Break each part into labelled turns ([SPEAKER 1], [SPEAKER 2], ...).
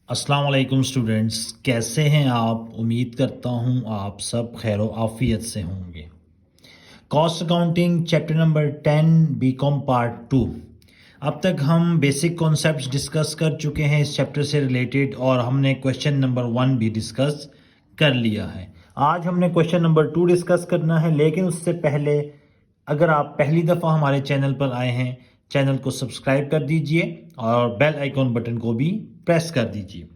[SPEAKER 1] अस्सलाम वालेकुम स्टूडेंट्स, कैसे हैं आप? उम्मीद करता हूं आप सब खैर आफियत से होंगे। Cost accounting chapter number 10 BCom part 2। अब तक हम बेसिक कॉन्सेप्ट्स डिस्कस कर चुके हैं इस चैप्टर से रिलेटेड और हमने क्वेश्चन नंबर 1 भी डिस्कस कर लिया है। आज हमने क्वेश्चन नंबर 2 डिस्कस करना है, लेकिन उससे पहले अगर आप पहली दफ़ा हमारे चैनल पर आए हैं, चैनल को सब्सक्राइब कर दीजिए और बेल आइकॉन बटन को भी प्रेस कर दीजिए।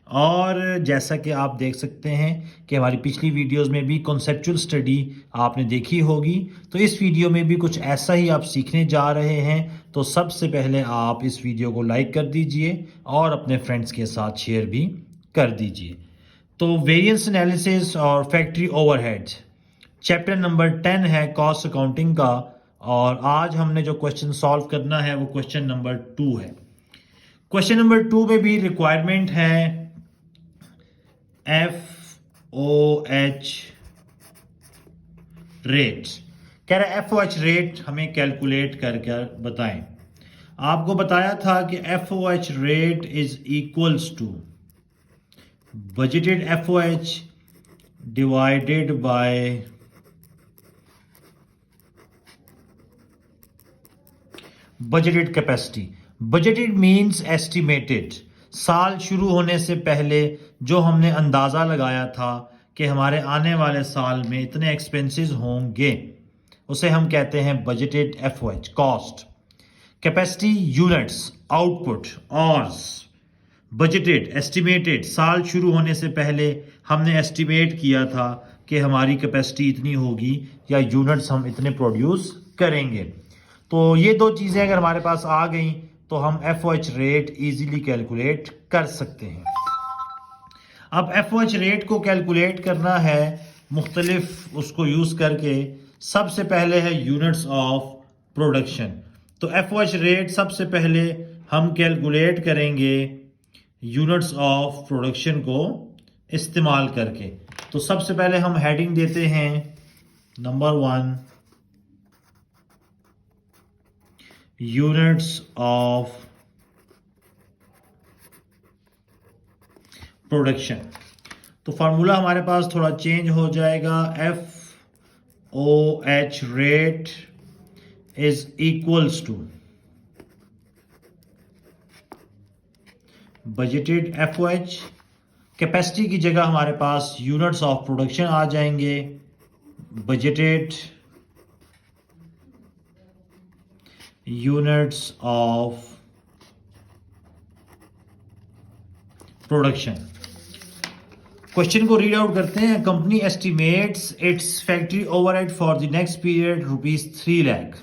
[SPEAKER 1] और जैसा कि आप देख सकते हैं कि हमारी पिछली वीडियोस में भी कॉन्सेप्चुअल स्टडी आपने देखी होगी, तो इस वीडियो में भी कुछ ऐसा ही आप सीखने जा रहे हैं। तो सबसे पहले आप इस वीडियो को लाइक कर दीजिए और अपने फ्रेंड्स के साथ शेयर भी कर दीजिए। तो वेरिएंस एनालिसिस और फैक्ट्री ओवरहेड्स चैप्टर नंबर 10 है कॉस्ट अकाउंटिंग का, और आज हमने जो क्वेश्चन सॉल्व करना है वो क्वेश्चन नंबर 2 है। क्वेश्चन नंबर 2 में भी रिक्वायरमेंट है FOH रेट। कह रहा है FOH रेट हमें कैलकुलेट करके बताएं। आपको बताया था कि FOH rate is equals to budgeted FOH divided by budgeted capacity. Budgeted means estimated. साल शुरू होने से पहले जो हमने अंदाज़ा लगाया था कि हमारे आने वाले साल में इतने एक्सपेंसेस होंगे, उसे हम कहते हैं budgeted FOH cost. Capacity units, output, hours. Budgeted estimated, साल शुरू होने से पहले हमने एस्टिमेट किया था कि हमारी कैपेसिटी इतनी होगी या यूनिट्स हम इतने प्रोड्यूस करेंगे। तो ये दो चीज़ें अगर हमारे पास आ गई तो हम FOH रेट इजीली कैलकुलेट कर सकते हैं। अब FOH रेट को कैलकुलेट करना है मुख्तलिफ उसको यूज़ करके। सबसे पहले है यूनिट्स ऑफ प्रोडक्शन। तो FOH रेट सबसे पहले हम कैलकुलेट करेंगे यूनिट्स ऑफ प्रोडक्शन को इस्तेमाल करके। तो सबसे पहले हम हेडिंग देते हैं नंबर 1, यूनिट्स ऑफ प्रोडक्शन। तो फार्मूला हमारे पास थोड़ा चेंज हो जाएगा। FOH rate is equals to budgeted FOH। Capacity की जगह हमारे पास यूनिट्स ऑफ प्रोडक्शन आ जाएंगे। Budgeted units of production. Question को रीड आउट करते हैं। Company estimates its factory overhead for the next period ₹3 lakh.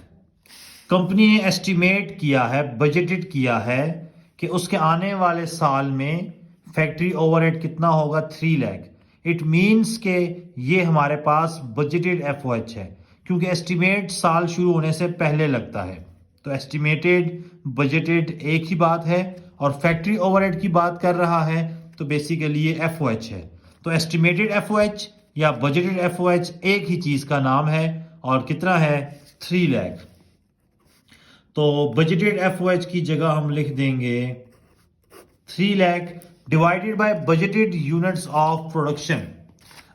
[SPEAKER 1] Company ने एस्टिमेट किया है, बजटेड किया है कि उसके आने वाले साल में फैक्ट्री ओवरहेड कितना होगा, 3 लाख। इट मींस के ये हमारे पास बजटेड FOH है, क्योंकि एस्टिमेट साल शुरू होने से पहले लगता है। तो एस्टिमेटेड बजटेड एक ही बात है, और फैक्ट्री ओवरहेड की बात कर रहा है तो बेसिकली ये FOH है। तो एस्टिमेटेड FOH या बजटेड FOH एक ही चीज का नाम है, और कितना है, 3 लाख। तो बजटेड FOH की जगह हम लिख देंगे 3 lakh divided by budgeted units of production.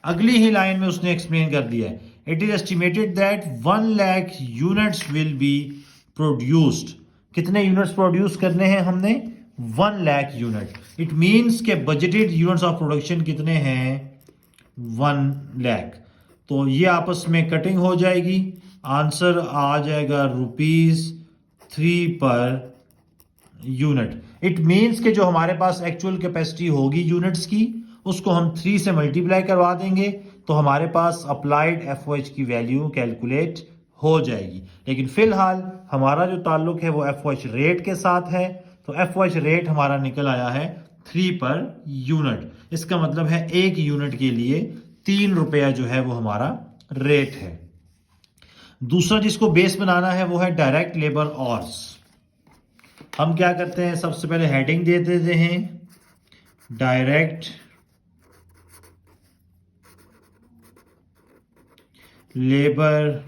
[SPEAKER 1] अगली ही लाइन में उसने एक्सप्लेन कर दिया है, it is estimated that 1 lakh units will be produced. कितने यूनिट्स प्रोड्यूस करने हैं हमने, 1 लाख यूनिट। इट मींस के बजटेड यूनिट्स ऑफ प्रोडक्शन कितने हैं, 1 लाख। तो ये आपस में कटिंग हो जाएगी, आंसर आ जाएगा ₹3 पर यूनिट। इट मींस के जो हमारे पास एक्चुअल कैपेसिटी होगी यूनिट्स की, उसको हम 3 से मल्टीप्लाई करवा देंगे तो हमारे पास अप्लाइड FOH की वैल्यू कैलकुलेट हो जाएगी। लेकिन फिलहाल हमारा जो ताल्लुक है वो FOH रेट के साथ है। तो FOH रेट हमारा निकल आया है 3 पर यूनिट। इसका मतलब है एक यूनिट के लिए 3 रुपया जो है वो हमारा रेट है। दूसरा जिसको बेस बनाना है वो है डायरेक्ट लेबर ऑर्स। हम क्या करते हैं, सबसे पहले हेडिंग दे देते हैं डायरेक्ट लेबर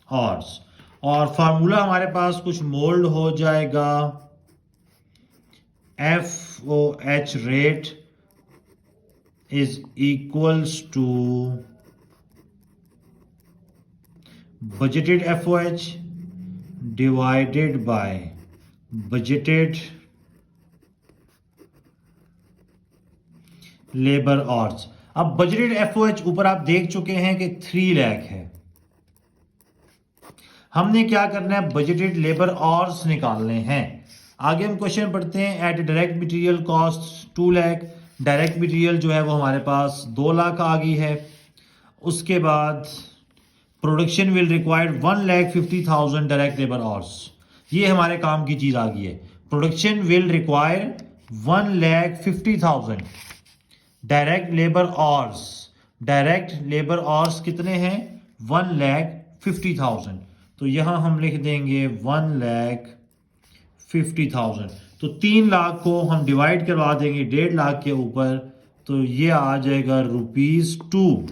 [SPEAKER 1] ऑर्स, और फार्मूला हमारे पास कुछ मोल्ड हो जाएगा FOH rate is equals to budgeted FOH divided by budgeted labour hours. अब बजटेड FOH ऊपर आप देख चुके हैं कि 3 लाख है। हमने क्या करना है, बजटेड लेबर आवर्स निकालने हैं। आगे हम क्वेश्चन पढ़ते हैं। At direct material cost 2 lakh, direct material जो है वो हमारे पास 2 लाख आ गई है। उसके बाद production will required 1,50,000 direct labour hours. ये हमारे काम की चीज आ गई है। Production will require 1,50,000 direct labour hours. Direct labour hours कितने हैं, 1,50,000। तो यहां हम लिख देंगे 1,50,000। तो 3 लाख को हम डिवाइड करवा देंगे 1.5 लाख के ऊपर, तो ये आ जाएगा ₹2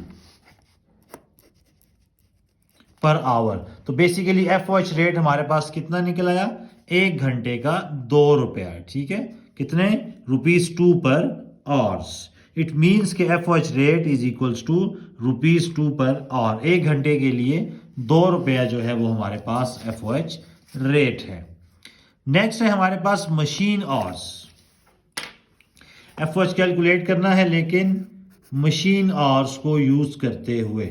[SPEAKER 1] पर आवर। तो बेसिकली FOH रेट हमारे पास कितना निकल आया, 1 घंटे का 2 रुपया। ठीक है, कितने, ₹2 पर आवर्स। इट मीन्स के FOH rate is equals to ₹2 per our. 1 घंटे के लिए 2 रुपया जो है वो हमारे पास FOH रेट है। नेक्स्ट है हमारे पास मशीन आवर्स। FOH कैलकुलेट करना है लेकिन मशीन आवर्स को यूज करते हुए।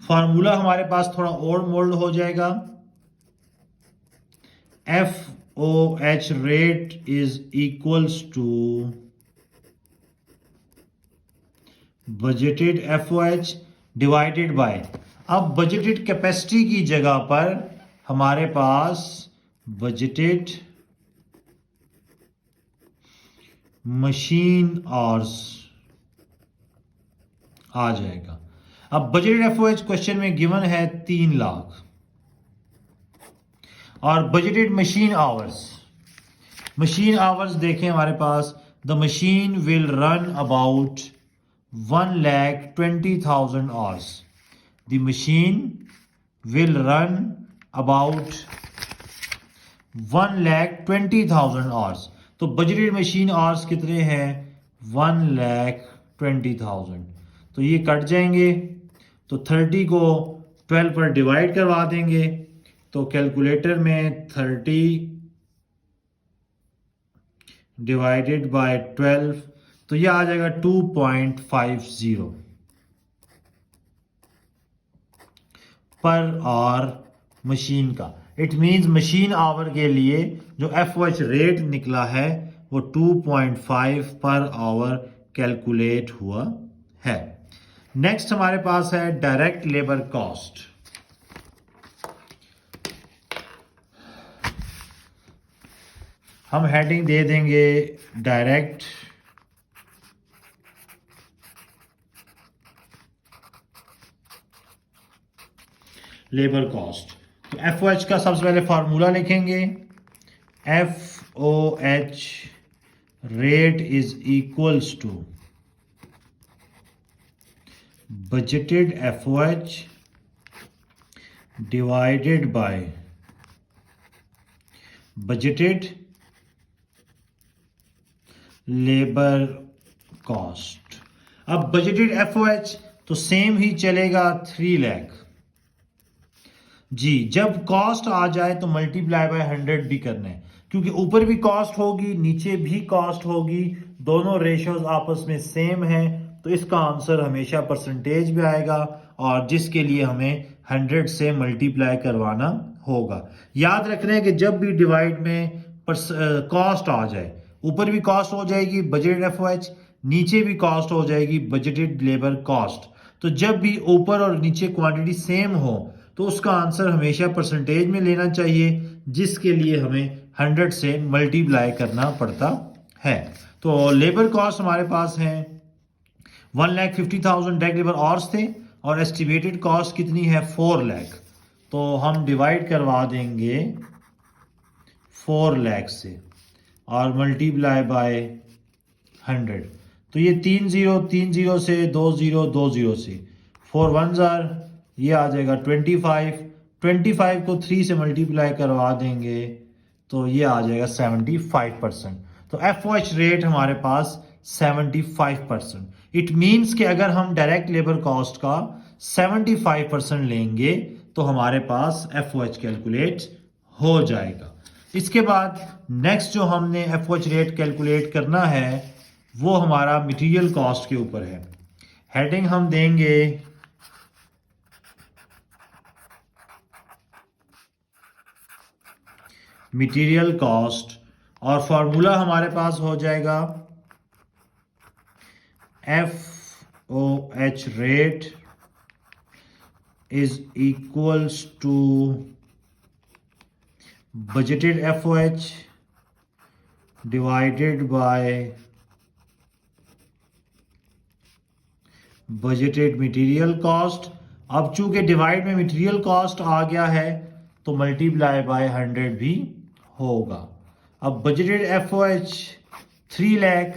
[SPEAKER 1] फॉर्मूला हमारे पास थोड़ा और मोल्ड हो जाएगा। FOH rate is equals to budgeted FOH divided by, अब बजटेड कैपेसिटी की जगह पर हमारे पास बजटेड मशीन आवर्स आ जाएगा। अब बजटेड FOH क्वेश्चन में गिवन है 3 लाख और budgeted machine hours. Machine hours देखें हमारे पास, the machine will run about 1,20,000 hours. The machine will run about 1,20,000 hours. तो बजटेड मशीन आवर्स कितने हैं, 1,20,000। तो ये कट जाएंगे, तो 30 को 12 पर डिवाइड करवा देंगे। तो कैलकुलेटर में 30 डिवाइडेड बाय 12, तो ये आ जाएगा 2.50 पर आवर मशीन का। इट मींस मशीन आवर के लिए जो FOH रेट निकला है वो 2.5 पर आवर कैलकुलेट हुआ है। नेक्स्ट हमारे पास है डायरेक्ट लेबर कॉस्ट। हम हेडिंग दे देंगे डायरेक्ट लेबर कॉस्ट। तो FOH का सबसे पहले फॉर्मूला लिखेंगे। FOH rate is equals to budgeted FOH divided by budgeted labor cost। अब budgeted FOH तो सेम ही चलेगा 3 लाख जी। जब कॉस्ट आ जाए तो मल्टीप्लाई बाय 100 भी करना है, क्योंकि ऊपर भी कॉस्ट होगी नीचे भी कॉस्ट होगी, दोनों रेशियोज आपस में सेम है। तो इसका आंसर हमेशा परसेंटेज में आएगा और जिसके लिए हमें 100 से मल्टीप्लाई करवाना होगा। याद रखना है कि जब भी डिवाइड में कॉस्ट आ जाए, ऊपर भी कॉस्ट हो जाएगी बजटेड FOH, नीचे भी कॉस्ट हो जाएगी बजटेड लेबर कॉस्ट। तो जब भी ऊपर और नीचे क्वांटिटी सेम हो तो उसका आंसर हमेशा परसेंटेज में लेना चाहिए, जिसके लिए हमें 100 से मल्टीप्लाई करना पड़ता है। तो लेबर कॉस्ट हमारे पास है 1,50,000 डायरेक्ट लेबर आवर्स थे और एस्टिमेटेड कॉस्ट कितनी है 4 लाख। तो हम डिवाइड करवा देंगे 4 लाख से और मल्टीप्लाई बाय 100। तो ये 3 0 से 2 0 से 4 1 जार, ये आ जाएगा 25। 25 को 3 से मल्टीप्लाई करवा देंगे तो ये आ जाएगा 75%। तो FOH रेट हमारे पास 75%। इट मीन्स कि अगर हम डायरेक्ट लेबर कॉस्ट का 75% लेंगे तो हमारे पास FOH कैलकुलेट हो जाएगा। इसके बाद नेक्स्ट जो हमने FOH रेट कैलकुलेट करना है वो हमारा मटेरियल कॉस्ट के ऊपर है। हेडिंग हम देंगे मटेरियल कॉस्ट और फॉर्मूला हमारे पास हो जाएगा FOH rate is equals to budgeted FOH divided by budgeted material cost। अब चूंकि डिवाइड में मटेरियल कॉस्ट आ गया है तो मल्टीप्लाई बाय 100 भी होगा। अब बजटेड FOH 3 लाख,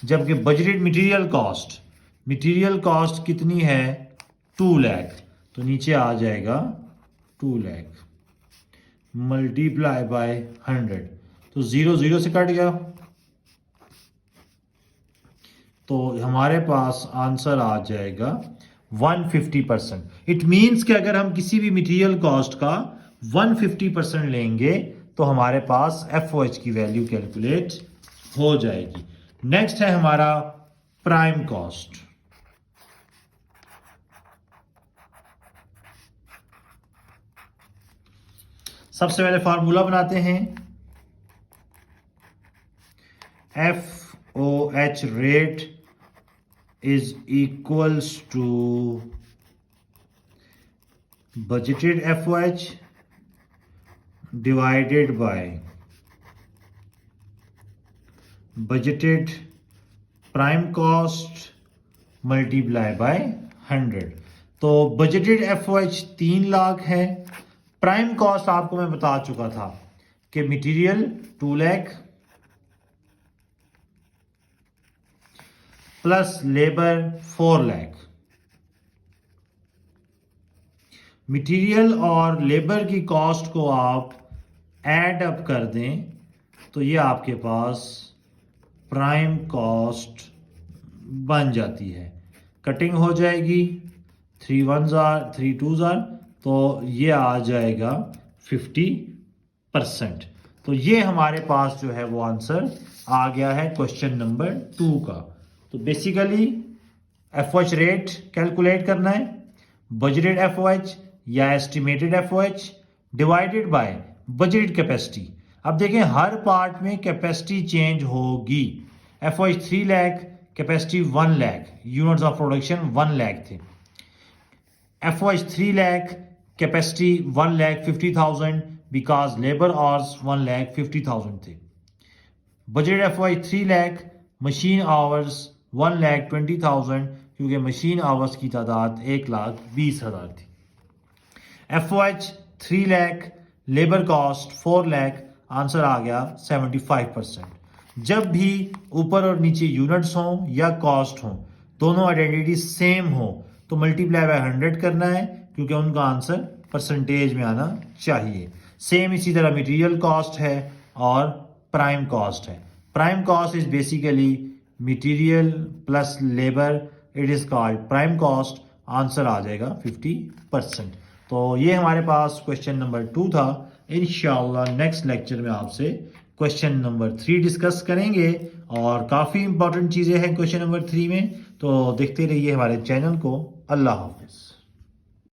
[SPEAKER 1] जबकि बजटेड मटेरियल कॉस्ट कितनी है 2 लाख, तो नीचे आ जाएगा 2 लाख मल्टीप्लाई बाय 100, तो 0 से कट गया, तो हमारे पास आंसर आ जाएगा 150%। इट मीन्स कि अगर हम किसी भी मटेरियल कॉस्ट का 150% लेंगे तो हमारे पास FOH की वैल्यू कैलकुलेट हो जाएगी। नेक्स्ट है हमारा प्राइम कॉस्ट। सबसे पहले फार्मूला बनाते हैं। FOH rate is equals to budgeted FOH divided by budgeted prime cost multiply by 100। तो बजटेड FOH 3 लाख है। प्राइम कॉस्ट आपको मैं बता चुका था कि material 2 lakh plus labour 4 lakh. Material और लेबर की कॉस्ट को आप ऐड अप कर दें तो ये आपके पास प्राइम कॉस्ट बन जाती है। कटिंग हो जाएगी, 3 1s are 3 2s are, तो ये आ जाएगा 50%। तो ये हमारे पास जो है वो आंसर आ गया है क्वेश्चन नंबर 2 का। तो बेसिकली FOH रेट कैलकुलेट करना है, बजटेड FOH या estimated FOH divided by budgeted capacity. अब देखें हर पार्ट में कैपेसिटी चेंज होगी। FOH 3 lakh, capacity 1 lakh, units of production 1 lakh थे। FOH 3 lakh, capacity 1,50,000 because labor hours 1,50,000 थे। Budget FOH 3 lakh, machine hours 1,20,000 क्योंकि मशीन आवर्स की तादाद 1,20,000 थी। FOH 3 lakh, labour cost 4 lakh, answer आ गया 75%। जब भी ऊपर और नीचे यूनिट्स हों या कॉस्ट हों, दोनों आइडेंटिटी सेम हो तो मल्टीप्लाई बाय 100 करना है क्योंकि उनका आंसर परसेंटेज में आना चाहिए। सेम इसी तरह मटेरियल कॉस्ट है और प्राइम कॉस्ट है। Prime cost is basically material plus labour, it is called prime cost. Answer आ जाएगा 50%। तो ये हमारे पास क्वेश्चन नंबर 2 था। इंशाअल्लाह नेक्स्ट लेक्चर में आपसे क्वेश्चन नंबर 3 डिस्कस करेंगे और काफ़ी इंपॉर्टेंट चीज़ें हैं क्वेश्चन नंबर 3 में। तो देखते रहिए हमारे चैनल को। अल्लाह हाफिज़।